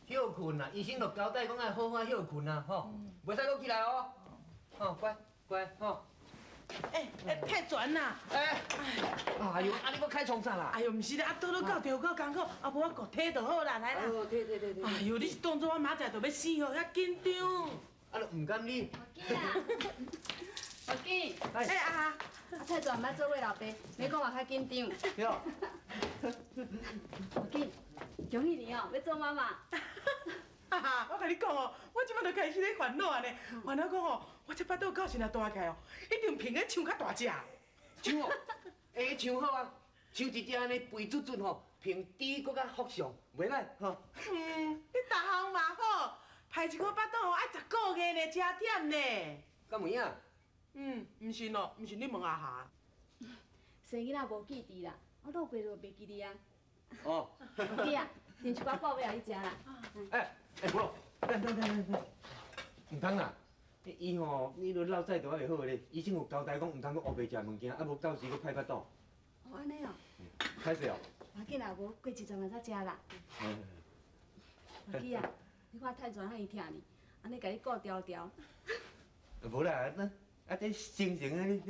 休困啦，医生就交代讲要好好休困啦，吼，袂使搁起来哦，吼，乖乖吼。太悬啦！哎呦，啊你要开创啥啦？哎呦，唔是啦，倒到着到艰苦，啊无我顾体就好啦，来啦。对。哎呦，你是当作我明仔就要死哦，遐紧张。啊，都唔敢你。我记，啊，太全毋捌做过老爸，你讲话较紧张。对。我记，恭喜你哦，要做妈妈。我甲你讲哦，我即摆就开始咧烦恼啊呢，烦恼讲哦，我这巴肚到时若大起来哦，一定凭个唱较大只。唱哦，唱好啊，唱一只安尼肥嘟嘟吼，平底搁较福相，袂歹吼。你逐项嘛好，排一颗巴肚哦，爱10个月呢，真忝呢。敢有影？唔是咯，唔是你问阿霞。生囡仔无记忆啦，我老爸就袂记你啊。哦。我记啊，订一寡报要你食啦。不咯，等，唔通啦。伊吼，你都落载就袂好咧。医生有交代讲，唔通搁黑白食物件，啊无到时搁歹腹肚。哦，安尼哦。歹势哦。我紧啦，无过1阵才食啦。我记啊，你看太全遐伊疼你，安尼甲你顾条条。无啦，这心情安尼，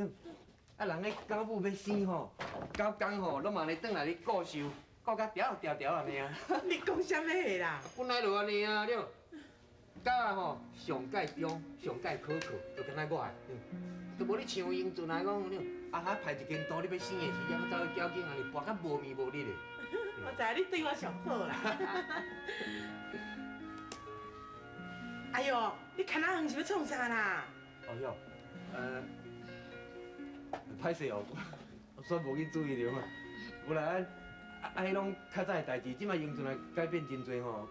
啊人咧狗母要生吼，狗公吼，拢嘛咧转来咧顾受，顾甲条安尼啊。你讲啥物货啦？本来就安尼啊，了。狗啊吼，上介中，上介可靠，就敢若我的，都无你像英俊来讲，啊哈排一间刀，你要生的时阵，我走去交警安尼跋甲无面无力的。我知你对我上好啦。哎呦，你看哪远是要创啥啦？哦哟，歹势哦，我煞无去注意着嘛。有啦，迄拢较早的代志，即摆英俊来改变真多吼，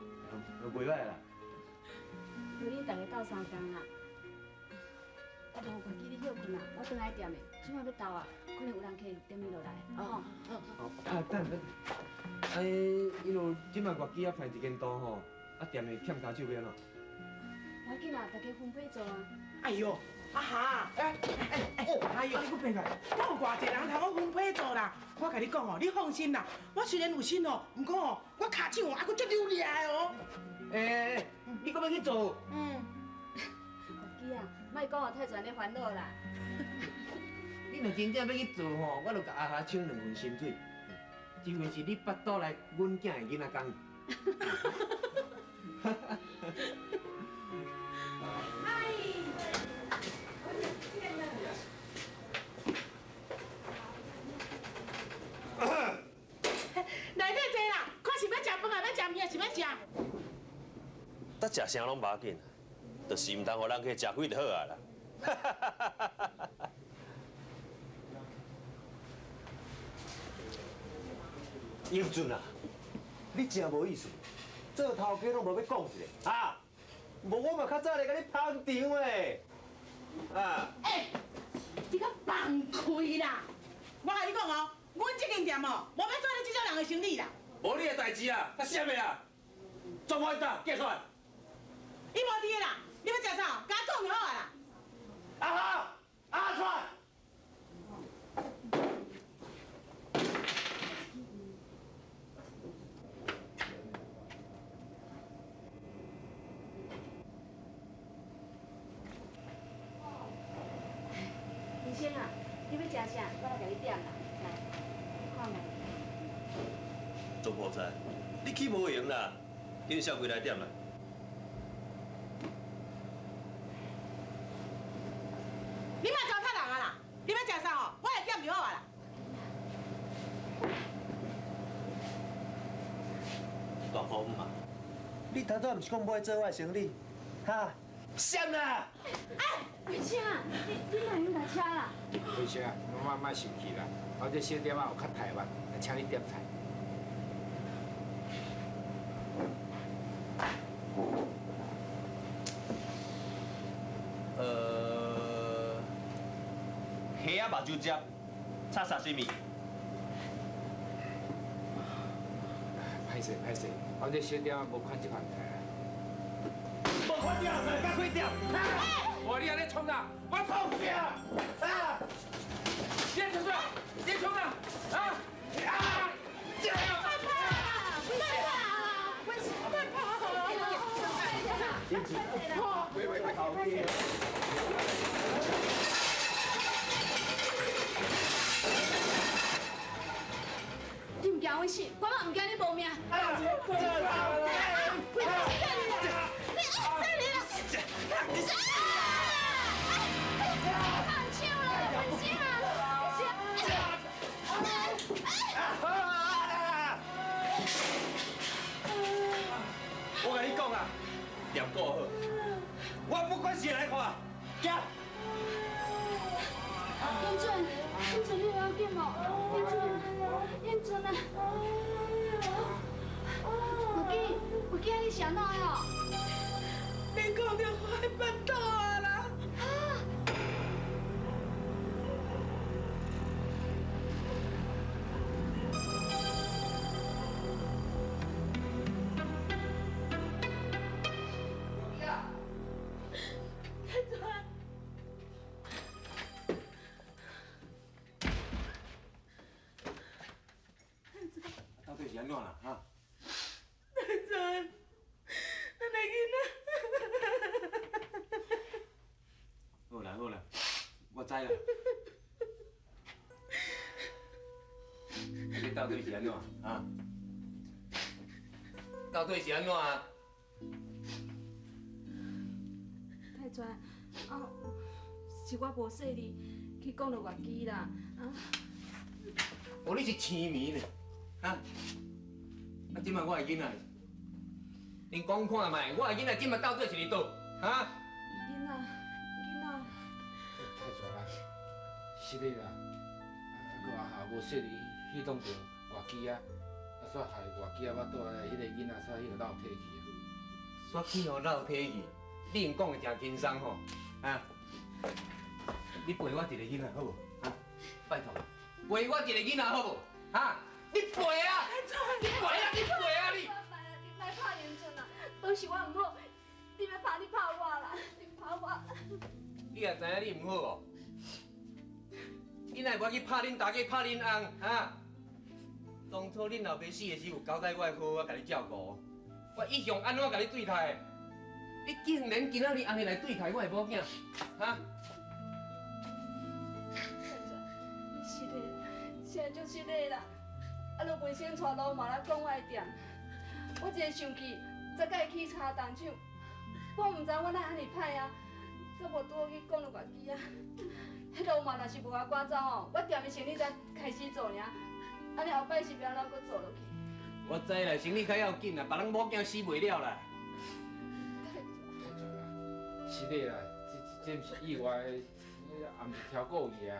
就袂歹啦。陪恁大家斗3工啦。啊，无快记你休困啦，我转来店的，即摆要到啊，可能有人客点你落来，吼。等。因为即摆月季啊排一间刀吼，啊店里欠加手要安怎？我紧啦，大家分配做啊。哎呦，阿霞，哎呦，你搁变来，我有偌济人通我分配做啦。我甲你讲哦，你放心啦，我虽然有心哦，不过哦，我骹手哦还佫足流力的哦。你搁要去做？月记啊，莫讲我太全咧烦恼啦。你若真正要去做吼，我就甲阿霞请2份薪水，一份是你巴肚内阮囝的囡仔工。内底坐啦，看是要食饭啊，要食面啊，是要食。得食啥拢无要紧，就是唔通互人去食亏就好啊啦。英俊啊，你真无意思，做头家拢无要讲一个啊！无我嘛较早来甲你捧场诶，啊！你个放开啦！我甲你讲哦，阮这间店哦，无要做你这种人的生意啦。无你的代志啊，甲啥物啊？做我打，寄出来。你无伫的啦，你要食啥？甲我讲就好啊啦。啊好，啊出来。医生啊，你要食啥？我来甲你点啦，来，看嘛。做破财，你去无用啦，叫小鬼来点啦。你莫糟蹋人啊啦！你要食啥哦？我来点就好啊啦。大婆母啊，你头拄毋是讲要做我的生意，哈？闪啦！医生啊，你哪用台车啦？医生啊，莫生气啦，我这小店啊有较台湾，请你点菜。虾啊目睭汁，炒沙西米。歹势，我这小店啊无款这款菜。无看掉，甲开掉。我你安尼冲啊！我碰死啊！啊！你冲啊！你冲啊！啊！啊！加油！快跑！快跑！快跑！你唔惊我死，我嘛唔惊你无命。我跟你讲啊，念顾好，我不管谁来看，行。英俊，英俊，你有要紧无？英俊啊！有惊你想哪的哦？你讲着我的巴肚啊啦！到底是安怎啦？哈？大尊，咱的囡好啦好啦，我知啦。你到底是安怎啊？到底是安怎啊？太泉，是我无说你去讲到外机啦，哦，你是痴迷呢？啊？啊，今麦我的囡仔，恁讲看卖，我的囡仔今麦到底是伫倒？啊？囡仔，太绝啦！是的啦，外校无说你去当着外机啊，煞害外机啊，我倒来迄个囡仔煞迄个闹体去啊。煞去互闹体去，你用讲的真轻松吼，啊？你陪我一个囡仔好无？啊？拜托，陪我一个囡仔好无？啊？你陪啊！你陪啊！你陪啊！你！你莫拍英俊啦，都是我唔好，你要拍你拍我啦，你拍我。你也知影你唔好哦。囡仔我去拍恁大家，拍恁翁啊！当初恁老爸死的时有交代我好好甲你照顾，我以向安怎甲你对待？你竟然今仔日安尼来对待我的某囝，啊？是的，现在就是的啦。啊，你袂先带老妈来讲我的店，我真生气，才甲伊去查动手。我唔知我哪安尼歹啊，才无拄好去讲到外机啊。迄老妈若是无甲赶走哦，我店的生意才开始做尔，安尼后摆是要怎搁做落去？我知啦，生理较要紧啦，别人某囝死袂了啦。太绝啦！是的啦，这毋是意外，也毋是挑故意啊。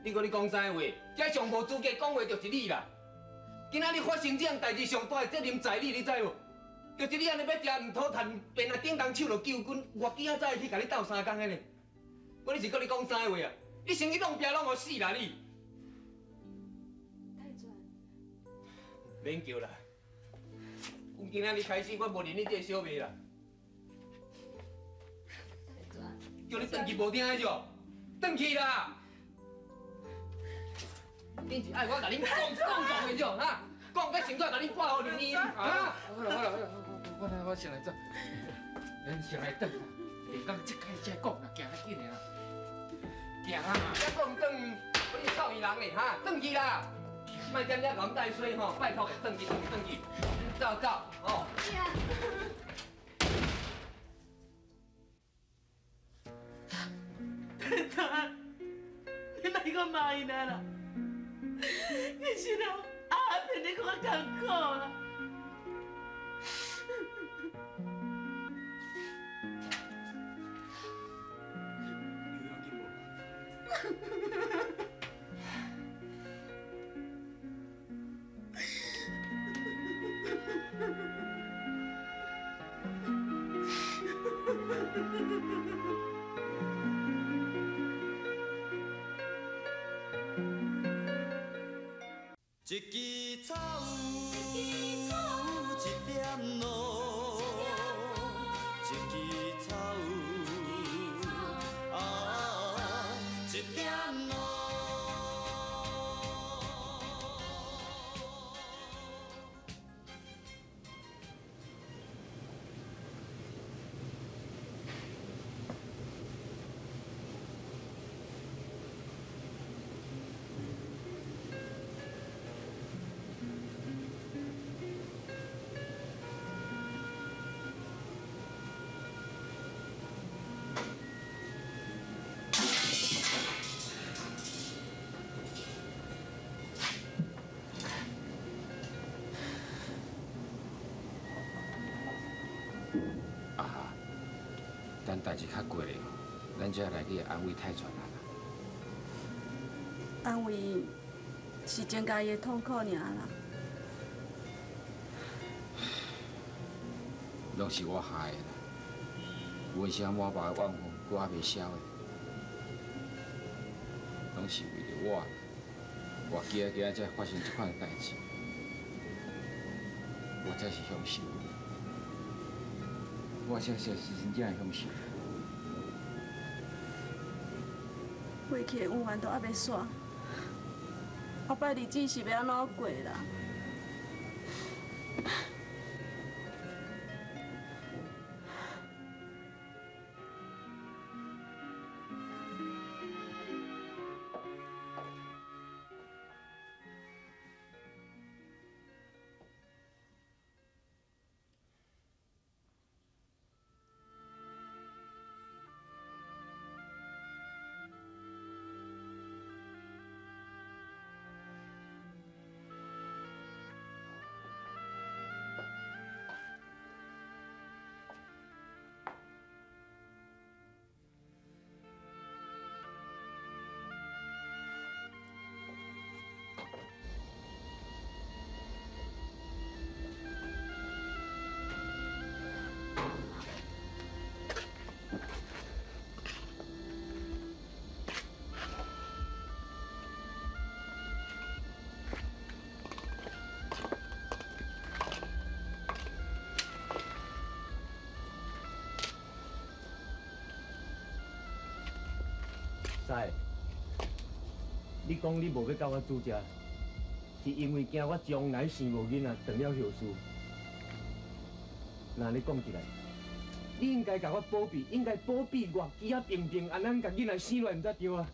你讲你讲啥话？这上无资格讲话就是你啦。今仔日发生这样代志，上大的责任在你，你知无？就是你安尼要食毋讨趁，便来顶当手就救军，我今仔早去甲你斗3工的呢。我你是跟你讲啥话啊？你生意弄壁拢互死啦你！太泉，免叫啦，从今仔日开始，我无认你这个小妹啦。太泉，叫你转去无听的着，转去啦！恁是爱我甲恁讲的着，哈？讲甲成怎甲恁挂互你呢？啊？好了，我先来做，恁先来等啦。连讲即开始讲啦，行得紧的啦，行啊！还讲转，我是臭伊人嘞，哈？转去啦！莫点了讲带水吼，拜托的，转去，走，哦。是啊。太泉，你莫搁骂伊啦啦！其实哦，骗你我艰苦啦。一枝草有一点露，一枝草有一点露。代志较过咧，咱才来去安慰泰传啊。安慰伊，是增加伊的痛苦尔啦。拢是我害的啦，为啥我爸的怨恨我还袂消的？拢是为着我，活家家才发生这款代志，我才是享受。我才是真正的享受。过去的恩怨都还袂煞，后摆日子是要安怎过啦？师，你讲你无要甲我煮食，是因为惊我将来生无囡仔，断了后事。那你讲起来，你应该甲我保庇，应该保庇我机啊平平安安甲囡仔生落来，毋才对啊。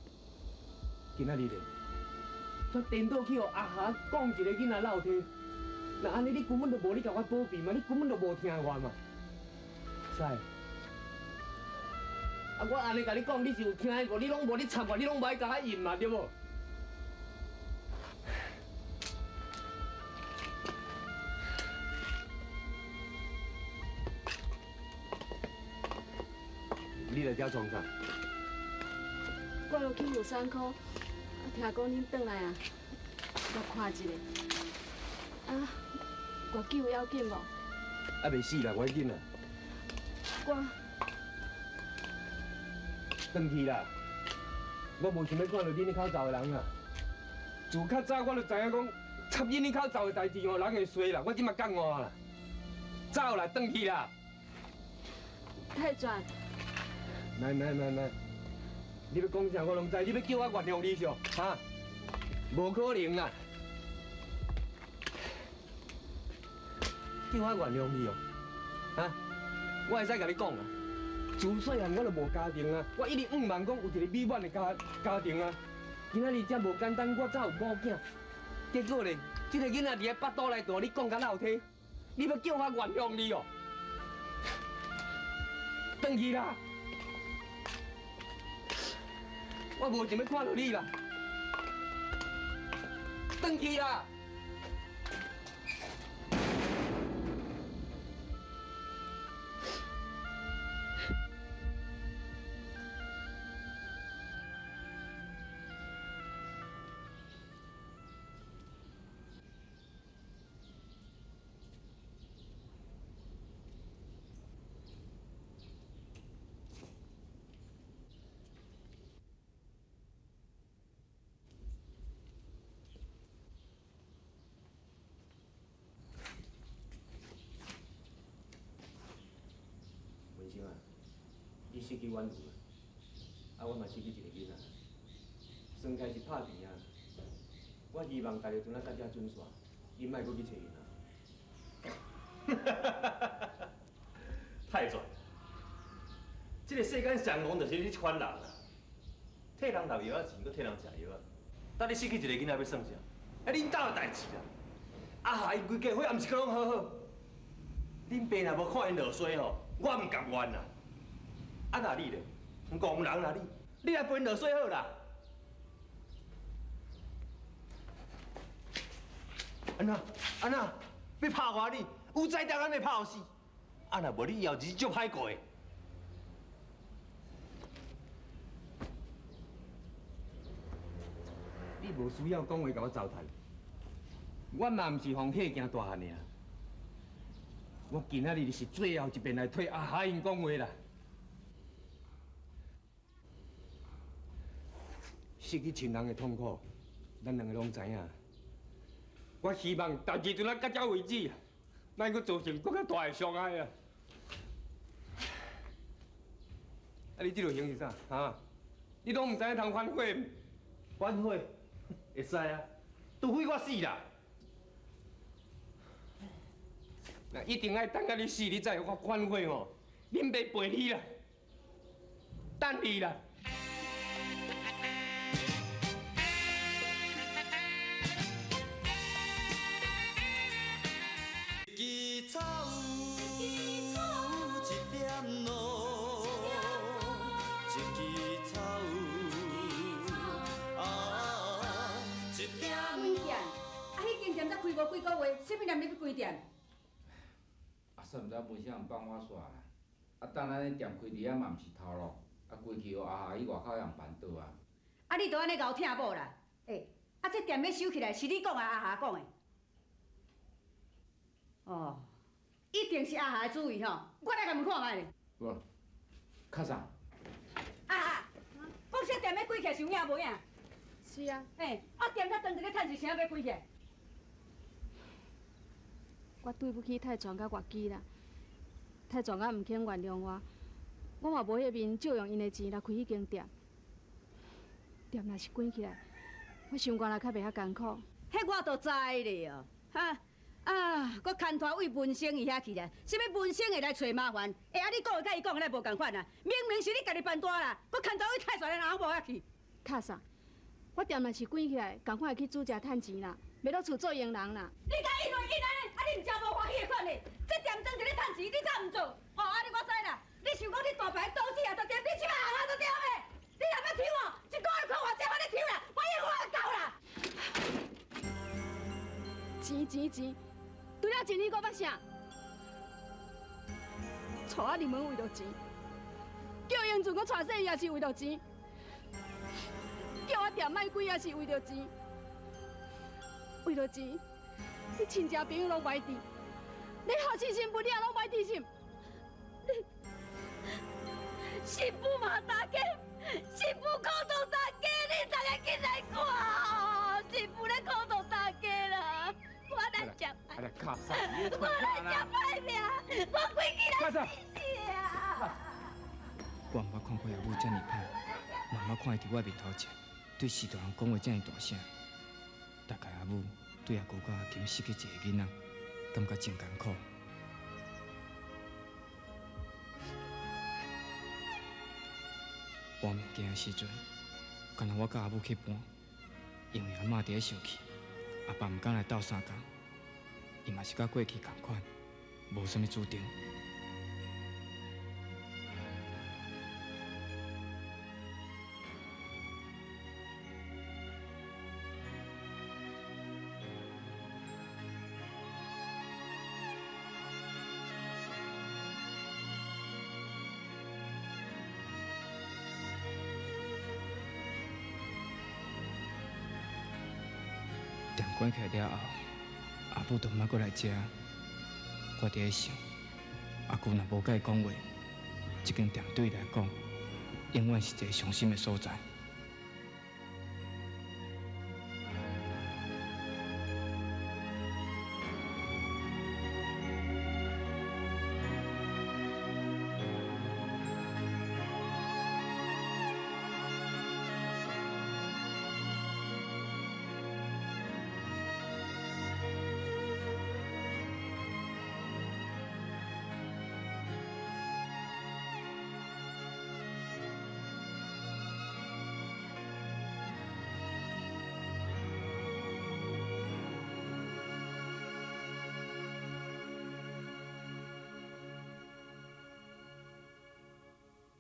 今仔日咧，却颠倒去互阿霞讲一个囡仔落体，那安尼你根本就无你甲我保庇嘛，你根本就无听我嘛，师。啊！我安尼甲你讲，你是有听过？你拢无，你插我，你拢无爱甲我应嘛，对无？你来遮创啥？我落去妇产科，听讲恁转来啊，来看一下。啊，月经有要紧无？啊，袂死啦，我紧啦。我。转去啦！我无想要看到恁口罩的人啦。自较早我就知影讲插恁口罩的代志哦，人会衰啦。我即马讲我啦，走啦，转去啦！泰传，来，你要讲啥我拢知，你要叫我原谅你上，哈？无可能啦！叫我原谅你哦，哈？我会使甲你讲啊。自细汉我就无家庭啊，我一直盼望讲有一个美满的家庭啊。今仔日遮无简单，我才有某囝。结果咧，这个囡仔伫咧腹肚内大，你讲甲老体，你要叫我原谅你哦？转去啦！我无想要看到你啦，转去啦！你失去阮女啊，我嘛失去一个囡仔，算起是拍平啊。我希望大家阵仔到遮准煞，伊莫搁去找因啊。太准！这个世间上戆就是你这款人啊，替人流药仔钱，搁替人食药仔。等你失去一个囡仔要算啥？啊，恁兜的代志啊！啊哈，伊规家伙也毋是搁拢好好。恁爸若无看因落水吼，我毋甘愿啦。啊那你咧，戆人啦你来陪因落水好啦。安那，要拍我你，有才调咱要拍死。啊若无你以后日子足歹过的。无需要讲话甲我糟蹋。我嘛毋是放火惊大汉尔，我今仔日是最后一遍来替阿哈因讲话啦。失去亲人的痛苦，咱两个拢知影。我希望代志就咱到这为止，咱阁造成更较大的伤害啊！啊，你这落型是啥？哈？你拢唔知影通反悔？反悔？会使啊！除非我死啦。那一定爱等到你死，你才会反悔吼。恁袂陪你啦，等你啦。一支草有一点露，一支草有一点开店，啊，迄间店才开无几个月，啥物念你去开店？啊，算毋知文生放我煞啦。啊，等咱店开伫遐嘛毋是头路，啊，规气哦阿下伊外口人办倒啊。啊，你都安尼甲我听某啦？啊，这店要收起来是你讲啊，阿霞讲的。哦，一定是阿霞的主意吼，我来甲问看卖咧。无，较啥？阿霞，讲这店要开起来是有影无影？是啊，啊店才当一个趁一声要开起来。我对不起太传甲月基啦，太传甲唔肯原谅我，我嘛无迄面借用因的钱来开迄间店。店若是关起来，我心肝也较袂遐艰苦。迄我都知咧哦，哈。啊，搁牵拖为文生伊遐去啦，啥物文生会来找麻烦？啊，你讲的甲伊讲的来无共款啊！明明是你家己办大啦，搁牵拖为太帅的人无遐去。卡啥？我店若是关起来，赶快去煮食趁钱啦，袂落厝做佣人啦。你甲伊乱紧安尼，啊你毋真无欢喜的款哩？这店当一个趁钱，你怎毋做？哦，安尼我知啦。你想讲你大牌都市啊，都掂，你即摆行行都掂的。你若要抽我，一个月看我这番你抽啦，我已经花够啦。钱，除了钱你搁捌啥？娶我入门为着钱，叫英俊搁娶细也是为着钱，叫我店卖开也是为着钱，为着钱，你亲戚朋友拢歹治，你好心心不了拢歹治心，媳妇嘛大家，媳妇苦痛大家，你大家进来看，媳妇咧苦痛大家啦，我来吃。啊来卡啥？我来吃歹命，我规气来死啊！我毋捌看过阿母遮尔歹，嘛毋捌看伊伫我面头前对许大人讲话遮尔大声。大概阿母对阿姑甲阿金失去一个囡仔，感觉真艰苦。搬物件的时阵，干那我甲阿母去搬，因为阿嬷伫咧生气，阿爸毋敢来斗相共。伊嘛是甲过去共款，无啥物主张。店关起来了后，阿母就毋捌过来食。我伫咧想，阿姑若无甲伊讲话，这间店对伊来讲，永远是一个伤心的所在。